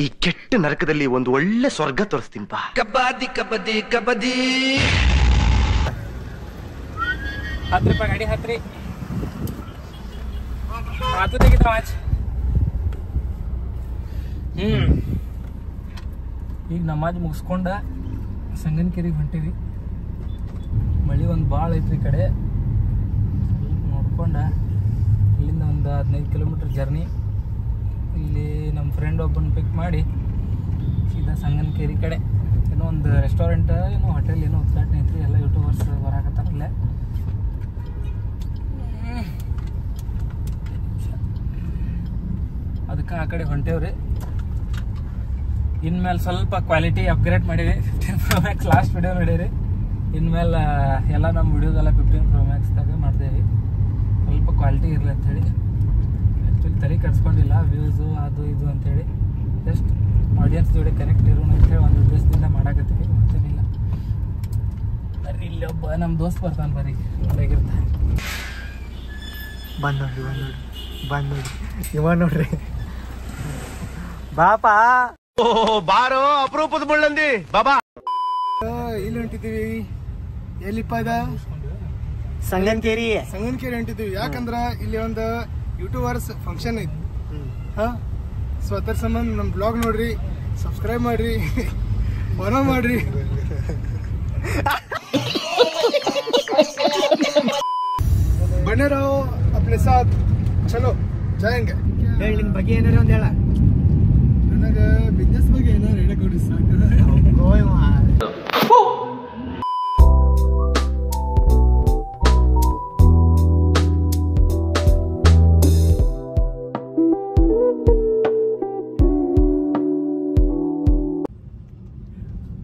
ಈ ಕೆಟ್ಟ ನರಕದಲ್ಲಿ ಒಂದು ಒಳ್ಳೆ ಸ್ವರ್ಗ ತೋರಿಸ್ತೀನಿ ಬಾ. ಕಬಡ್ಡಿ ಕಬಡ್ಡಿ ಕಬಡ್ಡಿ. 10 ರೂಪಾಯಿ ಗಾಡಿ ಹತ್ರಿ ಆತು ತೆಗಿತಾವ ಆಚ್. ಈಗ ನಮಾಜ್ ಮುಗಿಸ್ಕೊಂಡ ಸಂಗನಕೆರೆಗೆ ಹೊಂಟೀವಿ. ಮಳೆ ಒಂದು ಭಾಳ ಐತ್ರಿ ಈ ಕಡೆ. ನೋಡ್ಕೊಂಡ ಇಲ್ಲಿಂದ ಒಂದು 15 ಕಿಲೋಮೀಟ್ರ್ ಜರ್ನಿ. ಇಲ್ಲಿ ನಮ್ಮ ಫ್ರೆಂಡ್ ಒಬ್ಬನ ಪಿಕ್ ಮಾಡಿ ಸೀದಾ ಸಂಗನಕೆರೆ ಕಡೆ ಏನೋ ಒಂದು ರೆಸ್ಟೋರೆಂಟ್ ಏನೋ ಹೋಟೆಲ್ ಏನೋ ಉದ್ಘಾಟನೆ ಐತ್ರಿ. ಎಲ್ಲ ಯೂಟ್ಯೂಬರ್ಸ್ ಬರಾಕತ್ತಾರಲ್ಲೇ. ಅದಕ್ಕೆ ಆ ಕಡೆ ಹೊಂಟೇವ್ರಿ. ಇನ್ಮೇಲೆ ಸ್ವಲ್ಪ ಕ್ವಾಲಿಟಿ ಅಪ್ಗ್ರೇಡ್ ಮಾಡೀವಿ. 15 Pro Max ಲಾಸ್ಟ್ ವಿಡಿಯೋ ನೋಡೀರಿ. ಇನ್ಮೇಲೆ ಎಲ್ಲ ನಮ್ಮ ವಿಡಿಯೋದೆಲ್ಲ 15 Pro Maxದಾಗ ಮಾಡ್ದೇವಿ. ಸ್ವಲ್ಪ ಕ್ವಾಲಿಟಿ ಇರಲಿ ಅಂಥೇಳಿ. ಆ್ಯಕ್ಚುಲಿ ತಲೆ ಕಟ್ಸ್ಕೊಂಡಿಲ್ಲ ವ್ಯೂಸು ಅದು ಇದು ಅಂಥೇಳಿ. ಜಸ್ಟ್ ಆಡಿಯನ್ಸ್ ಜೋಡಿ ಕನೆಕ್ಟ್ ಇರೋಣ ಅಂಥೇಳಿ ಒಂದು ಉದ್ದೇಶದಿಂದ ಮಾಡಾಕತ್ತೀವಿ, ಮತ್ತೇನಿಲ್ಲ. ಬರ್ರಿ ಇಲ್ಲಿ ಒಬ್ಬ ನಮ್ಮ ದೋಸ್ತ್ ಬರ್ತಾನೆ, ಬರ್ರಿ ಒಳಗಿರ್ತಾನೆ. ಬಂದ್ ನೋಡಿ ಇವ ನೋಡ್ರಿ ಬಾಪಾ. ಬಾರೋ ಅಪರೂಪದ ಮುಳ್ಳಂದಿ ಬಾಬಾ. ಇಲ್ಲಿ ಹೊಂಟಿದ್ದೀವಿ. ಎಲ್ಲಿಪ್ಪ ಇದ? ಸಂಗನಕೆರೆ ಹೊಂಟಿದ್ದೀವಿ. ಯಾಕಂದ್ರ ಇಲ್ಲಿ ಒಂದು ಯೂಟ್ಯೂಬರ್ಸ್ ಫಂಕ್ಷನ್ ಐತಿ. ಸೊ ಅದರ ಸಂಬಂಧ ನಮ್ಮ ಬ್ಲಾಗ್ ನೋಡ್ರಿ, ಸಬ್ಸ್ಕ್ರೈಬ್ ಮಾಡ್ರಿ, ಫಾಲೋ ಮಾಡ್ರಿ. बने रहो अपने साथ, चलो जाएंगे. ನಿನ್ ಬಗ್ಗೆ ಏನಾರ ಒಂದ್ ಹೇಳ. ನನಗೆ ಬಿಸ್ನೆಸ್ ಬಗ್ಗೆ ಏನಾರು ಹೇಳಕೊಡ್ರಿ ಸಾಕು.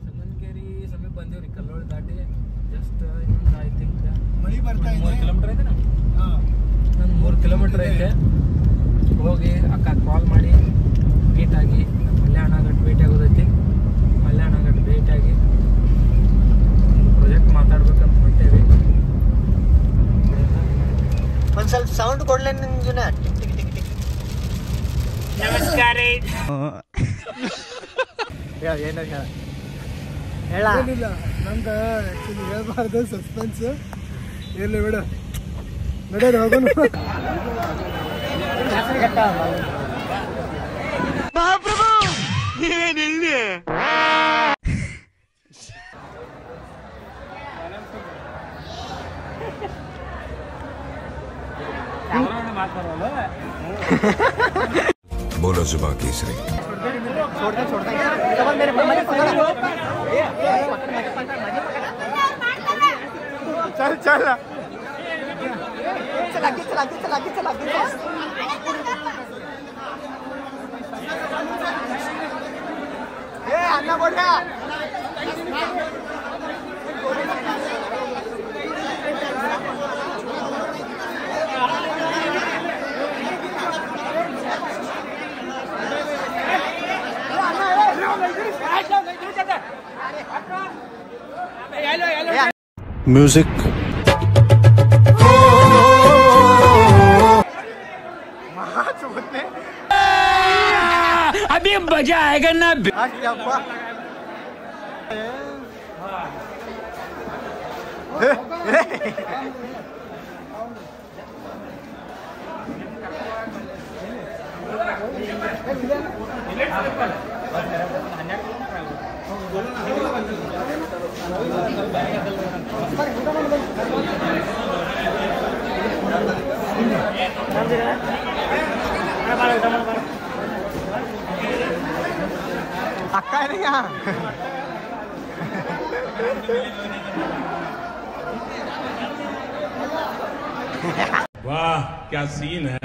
ಸಂಗನಕೆರೆ ಸಮೀಪ ಬಂದೇವ್ರಿ. ಕಲ್ಲೋಳಿ ದಾಟಿ ಜಸ್ಟ್ ಇನ್ನೊಂದು ಐ ಥಿಂಕ್ ಮಳಿ ಬರ್ತಾ ಇದೆ. 3 ಕಿಲೋಮೀಟರ್ ಐತೆ. ನಾನು 3 ಕಿಲೋಮೀಟರ್ ಐತೆ. ಹೋಗಿ ಅಕ್ಕ ಕಾಲ್ ಮಾಡಿ ಮೀಟಾಗಿ ಮಲ್ಯಾಣ ಗಟ್ಟು ಭೇಟಿ ಆಗೋದೈತಿ. ಮಲ್ಯಾಣ ಗಟ್ಟು ಭೇಟಿಯಾಗಿ ಪ್ರಾಜೆಕ್ಟ್ ಮಾತಾಡ್ಬೇಕಂತ ಹೊಂಟೇವಿ. ಒಂದ್ ಸ್ವಲ್ಪ ಸೌಂಡ್ ಕೊಡ್ಲೇ ನಿಂಜುನ. ನಮಸ್ಕಾರ. ಏನೋ ಹೇಳ. ಏನಿಲ್ಲ, ನಂದು ಆ್ಯಕ್ಚುಲಿ ಹೇಳ್ಬಾರ್ದು, ಸಸ್ಪೆನ್ಸ್. ಇರಲಿ ಬಿಡು, ನಡೀರಿ ಹೋಗೋಣ. बोलो जुबा केसरी. चल चल चला अन्ना बोला म्यूजिक. अभी मजा आएगा ना. अक्का है यहाँ. वाह क्या सीन है.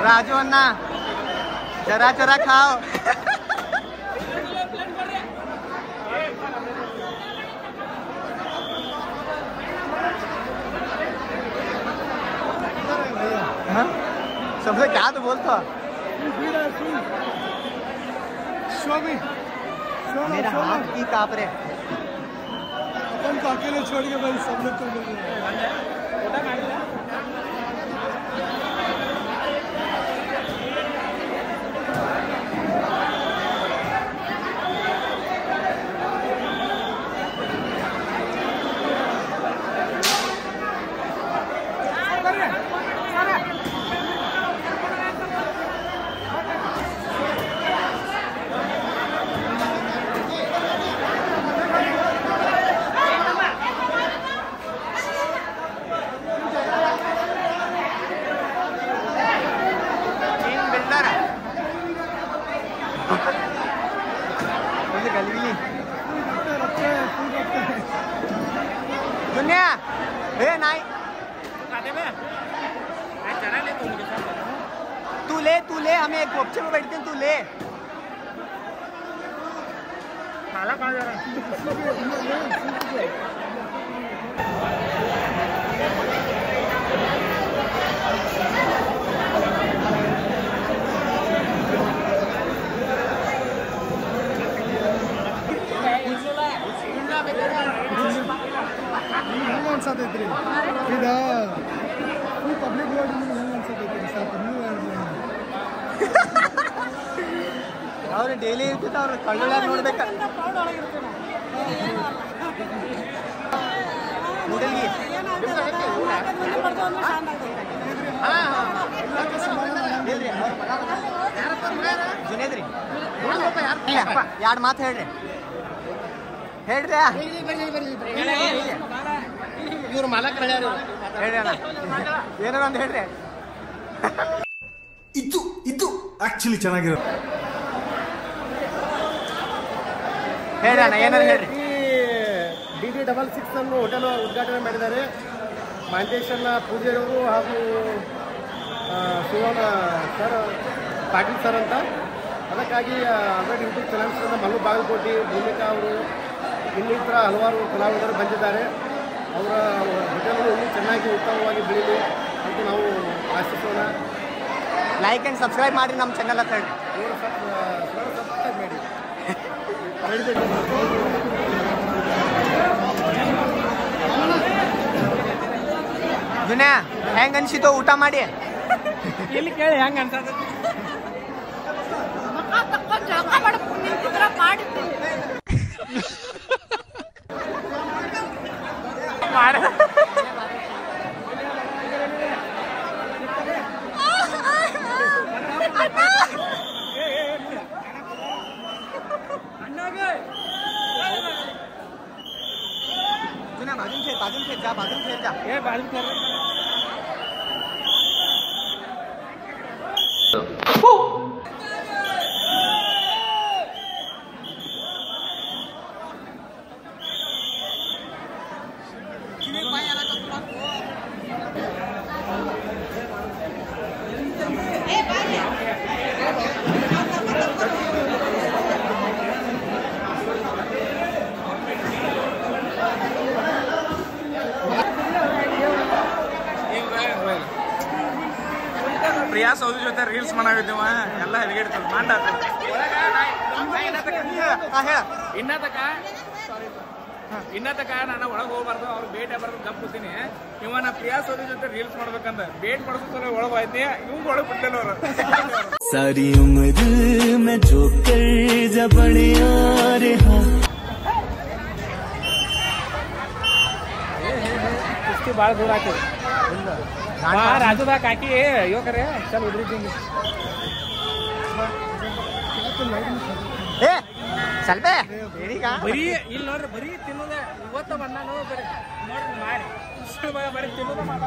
राजू अन्ना जरा जरा खाओ. सबसे क्या तो बोलता. मेरा हाथ की कांप रहे. अपन को अकेले छोड़ के भाई सब लोग को मिल रहे हैं. तू ले हमें एक गोपचे में बैठते हैं, तू ले। खाला कहाँ जा रहा है? ಹೆಂಗೆ ಅನ್ಸತೈತ್ರಿ ಇದು ಫುಲ್ ಪಬ್ಲಿಕ್ ರೋಡ್ ಹೆಂಗೆ ಅನ್ಸತೈತ್ರಿ ಸ್ವಲ್ಪ ನೀವು ಹೇಳ್ರಿ ಅವ್ರು ಡೈಲಿ ಇರ್ತಿತ್ತು ಅವ್ರು ಕಳ್ಳ ನೋಡ್ಬೇಕ ಮೂಡಲ್ಗಿ ಜುನೇದ್ರಿ ಎರಡು ಮಾತು ಹೇಳ್ರಿ ಇವ್ರು ಮಾಲಕ್ ಹೇಳ್ಯಾರ ಹೇಳ್ರಿ ಅಣ್ಣ ಏನಾರ ಒಂದು ಹೇಳ್ರಿ ಇದು ಆಕ್ಚುಲಿ ಚೆನ್ನಾಗಿರೋ ಹೇಳ್ರಿ ಅಣ್ಣ ಏನಾರು ಹೇಳ್ರಿ DD66 ಅನ್ನು ಹೋಟೆಲ್ ಉದ್ಘಾಟನೆ ಮಾಡಿದ್ದಾರೆ ಮಾಂತೇಶ್ವರನ ಪೂಜಾರಿಯವರು ಹಾಗೂ ಶಿವನ ಸರ್ ಪಾಟೀಲ್ ಸರ್ ಅಂತ. ಅದಕ್ಕಾಗಿ ಆಲ್ರೆಡಿ ಯೂಟ್ಯೂಬ್ ಚಾನಲ್ಸ್ನ ಮಲ್ಲು ಬಾಗಲಕೋಟೆ ಭೂಮಿಕಾ ಅವರು ಇನ್ನಿತರ ಹಲವಾರು ಕಲಾವಿದರು ಬಂದಿದ್ದಾರೆ. ಅವರ ಹೋಟೆಲ್ ಇನ್ನೂ ಚೆನ್ನಾಗಿ ಉತ್ತಮವಾಗಿ ಬೆಳೀಲಿ ಅಂತ ನಾವು ಆಶಿಸೋಣ. ಲೈಕ್ ಆ್ಯಂಡ್ ಸಬ್ಸ್ಕ್ರೈಬ್ ಮಾಡಿ ನಮ್ಮ ಚಾನಲ್ ಅಂತ ಹೇಳಿ. ಇವರು ಸಬ್ಸ್ಕ್ರೈಬ್ ಮಾಡಿ. ಜುನ್ಯಾ ಹೆಂಗ್ ಅನ್ಸಿತ್ತು ಊಟ ಮಾಡಿ? ಇಲ್ಲಿ ಕೇಳಿ ಹೆಂಗ ಅನ್ಸದ जुन्या बाजून खेळ जा ಏ ಬಾಜು ಕೇಳ ಪ್ರಿಯಾ ಸೌದಿ ಜೊತೆ ರೀಲ್ಸ್ ಮಾಡಾವಿದ್ದೀವ ಎಲ್ಲ ಹೆಲ್ಗೆಡ್ತದ ಮಾಡ ಇನ್ನತಕ ನಾನು ಒಳಗೆ ಹೋಗ್ಬಾರ್ದು ಅವ್ರು ಭೇಟಿ ಆಗ್ಬಾರ್ದು ತಪ್ಪುತ್ತೀನಿ. ಇವ ನಾ ಪ್ರಿಯಾ ಸೌದಿ ಜೊತೆ ರೀಲ್ಸ್ ಮಾಡ್ಬೇಕಂತ ಭೇಟಿ ಮಾಡ್ಬೇಕು ಒಳಗೆ ಹೋಯ್ತಿ ಇವ್ ಒಳಗೆ ಬಿಟ್ಟಿಲ್ಲ ಅವ್ರು. सारी उम्र में जो कर जबड़े रे ಕುಸ್ತಿ ಭಾಳ ದೂರ ಆಗ್ತದೆ. ರಾಜುದಾಗ ಹಾಕಿ ಯುವಕರೇ ಚಲ್ ಉದ್ರಿದ್ದೀನಿ. ಸ್ವಲ್ಪ ಬರೀ ಇಲ್ಲಿ ನೋಡ್ರಿ ಬರೀ ತಿನ್ನೋದ ಇವತ್ತ ಬಂದಾನು ಬರೀ ನೋಡ್ರಿ ಮಾಡಿ ಬರೀ ತಿನ್ನೋದ ಮಾಡ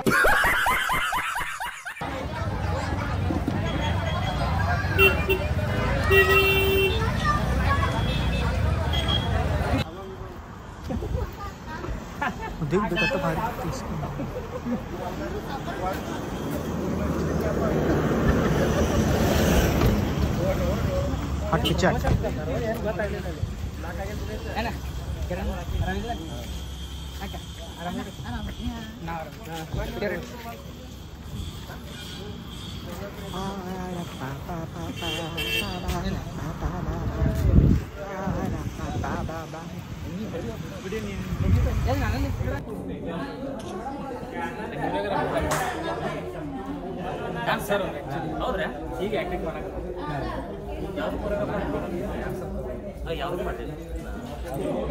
ಸರ್ ಹೌದ್ರಾ ಈಗ ಆಕ್ಟಿಂಗ್ ಮಾಡಕ್ಕೆ ಯಾವ್ದು ಮಾಡಿಲ್ಲ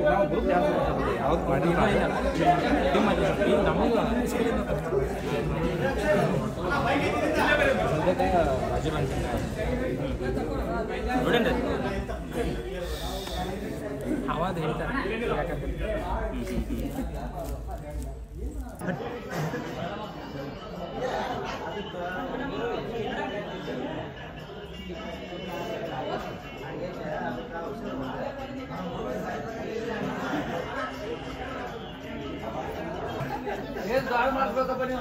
ನಾವು ಗ್ರೂಪ್ ಯಾವ್ದು ಮಾಡಿಲ್ಲ ಈಗ ನಮಗೂ ನೋಡೇನ್ರಿ ಅವಾದ ಹೇಳ್ತಾರೆ ಮಾಡ್ಬೇಕಪ್ಪ ನೀವು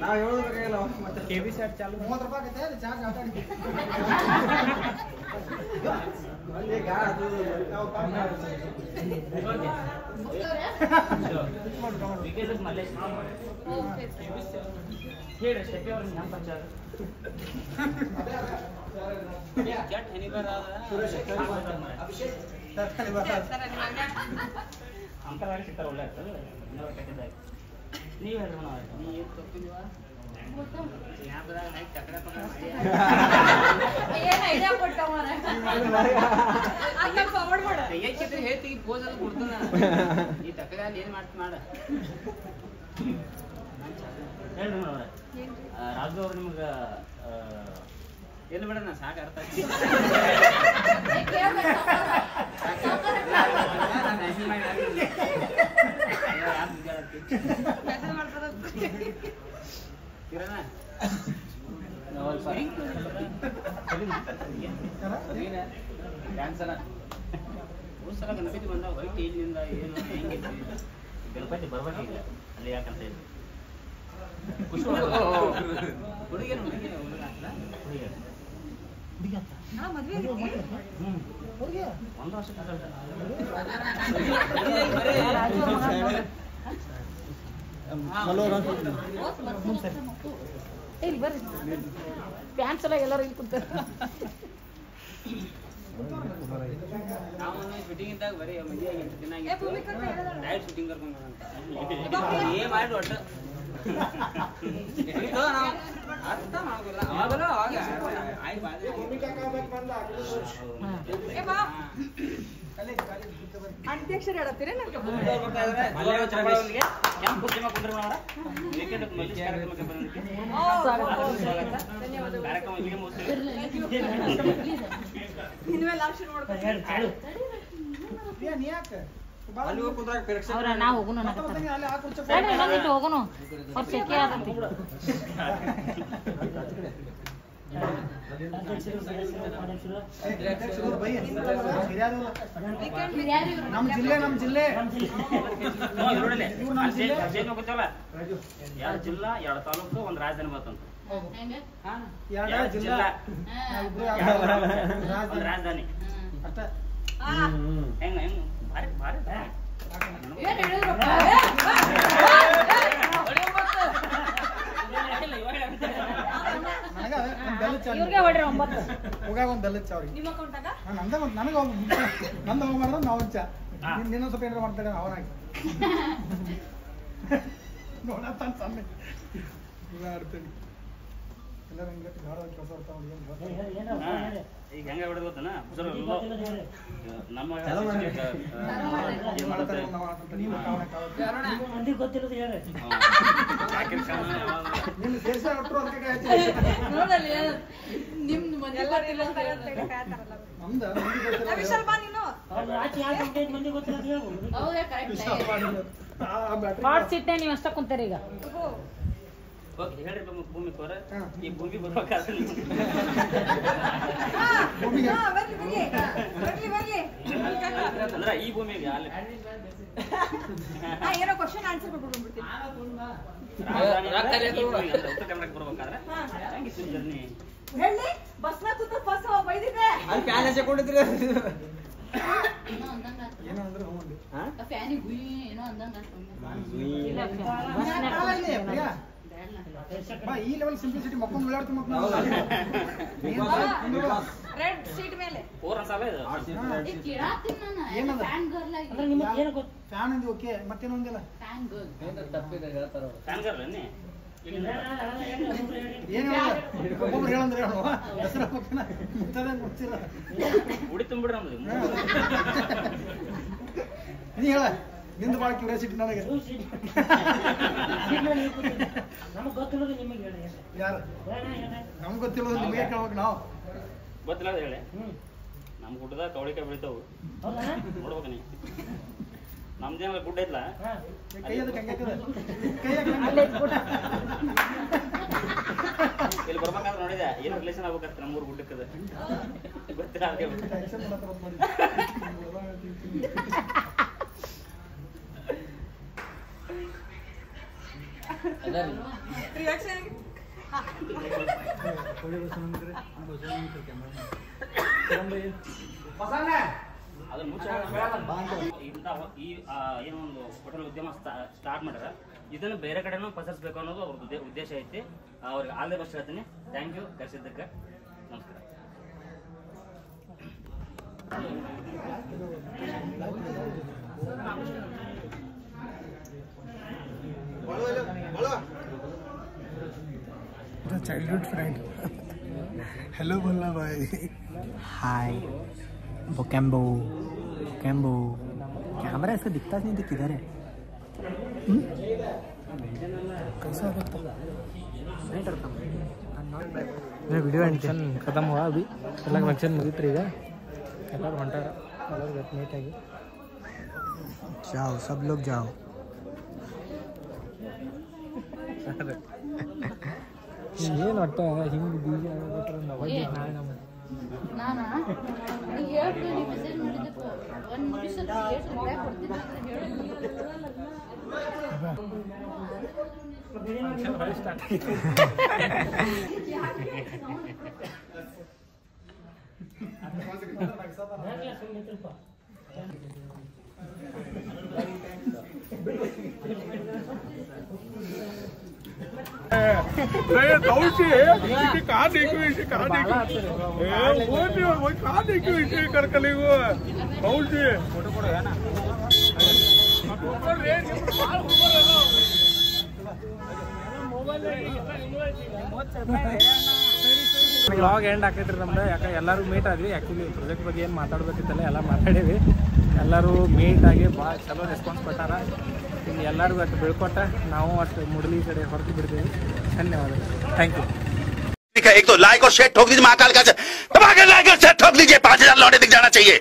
ನಾವು ಹೇಳೋದ್ರಾಗಿಲ್ಲ ಮತ್ತೆ ಕೆಬಿ ಸೆಟ್ ಚಾಲು 30 ರೂಪಾಯಿ ಆಗೈತೆ ಚಾರ್ಜ್ ಆಟಾಡಿ ಈಗ ಅದು ನೀವ್ ಹೇಳ್ರಿ ನೀವ್ ತಪ್ಪಿಲ್ವಾ ಹೇಳ್ತೀವಿ ಪೋಸಲ್ಲಿ ಕೊಡ್ತಾನ ಈ ತಕಡೆ ಅಲ್ಲಿ ಏನ್ ಮಾಡ್ತಿ ಮಾಡ ಹೇಳ್ರಿ ಮೇಡಮ್ ರಾಜು ಅವ್ರು ನಿಮ್ಗ ಎಲ್ಲಿ ಬೇಡ ನಾ ಸಾಕು ಅರ್ಥ ಡ್ಯಾನ್ಸರ ಸಲ ಗಣಪತಿ ಬಂದಾಗ ವೈಟ್ ಇಲ್ಲಿಂದ ಏನು ಹೆಂಗಿತ್ತು ಗಣಪತಿ ಬರ್ಬೇಕಿಲ್ಲ ಅಲ್ಲಿ ಯಾಕಂತ ಹೇಳಿ ಹುಡುಗಿಯರು ಒಂದು ವರ್ಷ ಪ್ಯಾಂಟ್ಸ್ ಎಲ್ಲ ಎಲ್ಲರೂ ಇಲ್ಲಿ ಕೂತಾರೆ ನಾವು ಶೂಟಿಂಗ್ ಇದ್ದಾಗ ಬರೀ ಮದುವೆ ಡೈರೆಕ್ಟ್ ಶೂಟಿಂಗ್ ಕರ್ಕೊಂಡು ಏನ್ ಮಾಡಿ ಒಟ್ಟು ನಾವು ಅರ್ಥ ಮಾಡೋದಿಲ್ಲ ಅವಾಗಲೂ ಅವಾಗ ಅಧ್ಯಕ್ಷರು ಹೇಳತ್ತೀರಿ ಕೆಂಪು ಸಿನಿಮಾ ಕುಂಡ್ರಿ ಕಾರ್ಯಕ್ರಮ ಇಲ್ಲಿಗೆ ನಾವು ಹೋಗೋಣ ಹೋಗೋಣ ಅವ್ರ ಸೆಕೆ ಆಗತ್ತಿ ನಮ್ಮ ಜಿಲ್ಲೆ ಗೊತ್ತಲ್ಲ 2 ಜಿಲ್ಲಾ 2 ತಾಲೂಕು 1 ರಾಜಧಾನಿ ಬರ್ತಂತ ರಾಜಧಾನಿ ಹೆಂಗ ಹೆಂಗ ಭಾರಿ ಭಾರಿ ಇವ್ರಿಗೆ ಹೊಡ್ರಿ 9 ಹೋಗಾಗ ಒಂದು ಬೆಲ್ಲ ಚ ಅವ್ರಿಗೆ ನನಗೆ ನಂದು ಹೋಗಿ ಮಾಡಿದ್ರೆ ನಾವು ಚ ನಿನ್ನ ಸ್ವಲ್ಪ ಏನಾರು ಮಾಡ್ತಾರೆ ಅವನಾಗಿ ನೋಡತ್ತಾನ ಸಣ್ಣ ಆಡ್ತೇನೆ ಎಲ್ಲರೂ ಹಿಂಗೆ ಗಾಢ ಕೆಲಸ ಇರ್ತಾವ ಈಗ ಹೆಂಗ ಬಿಡೋದು ಗೊತ್ತನ ನಮ್ಮ ಗೊತ್ತಿರೋದು ಹೇಳಿ ಸಿಟ್ಟೆ ನೀವು ಅಷ್ಟ ಕುಂತಾರ ಈಗ ಹೇಳ್ರಿ ಭೂಮಿ ಕೋರ ಈ ಭೂಮಿ ಬರ್ಬೇಕಾದ್ರೆ ಅಂದ್ರ ಈ ಭೂಮಿಗೆ ಏನೋ ಕ್ವಶನ್ ಆನ್ಸರ್ ಕೊಟ್ಬಿಡ್ತೀನಿ ಉತ್ತರ ಕರ್ನಾಟಕ ಬರ್ಬೇಕಾದ್ರೆ ಹೆಂಗಿತ್ತು ಜರ್ನಿ ಹೇಳಿ ಬಸ್ ಕೂತ ಫಸ್ಟ್ ಬೈದಿದ್ದೆ ಅಲ್ಲಿ ಫ್ಯಾನ್ ಹಚ್ಕೊಂಡಿದ್ರಿ ಏನೋ ಅಂದ್ರೆ ಫ್ಯಾನಿ ಗುಯಿ ಏನೋ ಅಂದಂಗ ಈ ಲೆವೆಲ್ ಸಿಂಪ್ಲಿಸಿಟಿ ಮಕ್ಕಳು ಓಡಾಡ್ತು ರೆಡ್ ಸೀಟ್ ಮೇಲೆ ಫ್ಯಾನ್ ಅಂದಿ ಓಕೆ ಮತ್ತೇನು ಒಂದಿಲ್ಲ ಏನು ಒಬ್ಬೊಬ್ರು ಹೇಳಂದ್ರೆ ಹೇಳುವ ಹೆಸರು ಮುಚ್ಚದ ಮುಚ್ಚಿಲ್ಲ ಉಡಿ ತುಂಬಿಡ್ರಿ ನಮ್ದು ನೀ ಹೇಳ ನಿಂದು ಭಾಳ ಕ್ಯೂರಿಯಾಸಿಟಿ ನನಗೆ ಯಾರು ನಮ್ಗೆ ಗೊತ್ತಿರೋದು ನಿಮಗೆ ಕೇಳ್ಬೇಕು ನಾವು ಗೊತ್ತಿಲ್ಲ ಹೇಳಿ ನಮ್ ಗುಡ್ಡದಾಗ ಕವಳಿಕಾಯಿ ಬೆಳಿತಾವು ನೋಡ್ಬೇಕ ನೀ ನಮ್ದೇನ ಗುಡ್ಡ ಇಲ್ಲ ಕೈ ಅದಕ್ಕೆ ಹಂಗೆ ಇಲ್ಲಿ ಬರ್ಬೇಕಾದ್ರೆ ನೋಡಿದೆ ಏನು ರಿಲೇಷನ್ ಆಗ್ಬೇಕಂತ ನಮ್ಮೂರು ಗುಡ್ಡಕ್ಕದ ಗೊತ್ತಿಲ್ಲ ಅದನ್ನ ಮುಚ್ಚ ಇಂಥ ಈ ಏನೋ ಒಂದು ಹೋಟೆಲ್ ಉದ್ಯಮ ಸ್ಟಾರ್ಟ್ ಮಾಡ್ಯಾರ ಇದನ್ನು ಬೇರೆ ಕಡೆನೂ ಪಸರಿಸ್ಬೇಕು ಅನ್ನೋದು ಅವ್ರದ್ದು ಉದ್ದೇಶ ಐತಿ. ಅವ್ರಿಗೆ ಆಲ್ ದಿ ಬೆಸ್ಟ್ ಹೇಳ್ತೀನಿ. ಥ್ಯಾಂಕ್ ಯು ಕರೆಸಿದ್ದಕ್ಕೆ. ನಮಸ್ಕಾರ. चाइल्डहुड फ्रेंड हेलो बोलना भाई हाय बोकैम्बो कैम्बो कैमरा इसका दिखता नहीं दिख किधर है कैसा लगता नहीं डरता वीडियो फंक्शन खत्म हुआ अभी ಎಲ್ಲ ಫಂಕ್ಷನ್ ಮುಗಿತ್ರಿ ಈಗ ಎಲ್ಲರೂ ಹೊಂಟಾರ ಎಲ್ಲರೂ ನೀಟಾಗಿ जाओ सब लोग जाओ ಏನು ಒಟ್ಟು ಹಿಂಗೆ ಬೀಜ ನಾನಾ ನೀ ಹೇಳ್ತೀನಿ ನೀ ಮೆಸೇಜ್ ಮಾಡಿದ್ದಕ್ಕೆ ಒಂದು ನಿಮಿಷ ರಿಪ್ಲೈ ಕೊಡ್ತೀನಿ ಅಂತ कहाँ देखो इसे कहाँ देखो वो कहाँ देखो इसे कर कले वो बहुत से फोटो फोटो है ना ವ್ಲಾಗ್ ಎಂಡ್ ಆಕೈತ್ರಿ ನಮ್ದು. ಯಾಕೆ ಎಲ್ಲರೂ ಮೀಟ್ ಆದ್ವಿ. ಆ್ಯಕ್ಚುಲಿ ಪ್ರಾಜೆಕ್ಟ್ ಬಗ್ಗೆ ಏನು ಮಾತಾಡ್ಬೇಕಿತ್ತಲ್ಲ ಎಲ್ಲ ಮಾತಾಡೀವಿ. ಎಲ್ಲರೂ ಮೀಟ್ ಆಗಿ ಭಾಳ ಚಲೋ ರೆಸ್ಪಾನ್ಸ್ ಕೊಟ್ಟಾರ. ಈಗ ಎಲ್ಲರಿಗೂ ಅಷ್ಟು ಬೀಳ್ಕೊಟ್ಟ ನಾವು ಅಷ್ಟು ಮುಡಲಿ ಕಡೆ ಹೊರತು ಬಿಡ್ತೀವಿ. ಧನ್ಯವಾದಗಳು. Thank you. एक तो लाइक और शेयर ठोक दीजिए महाकाल का लाइक और शेयर ठोक दीजिए 5000 लौटे दिख जाना चाहिए।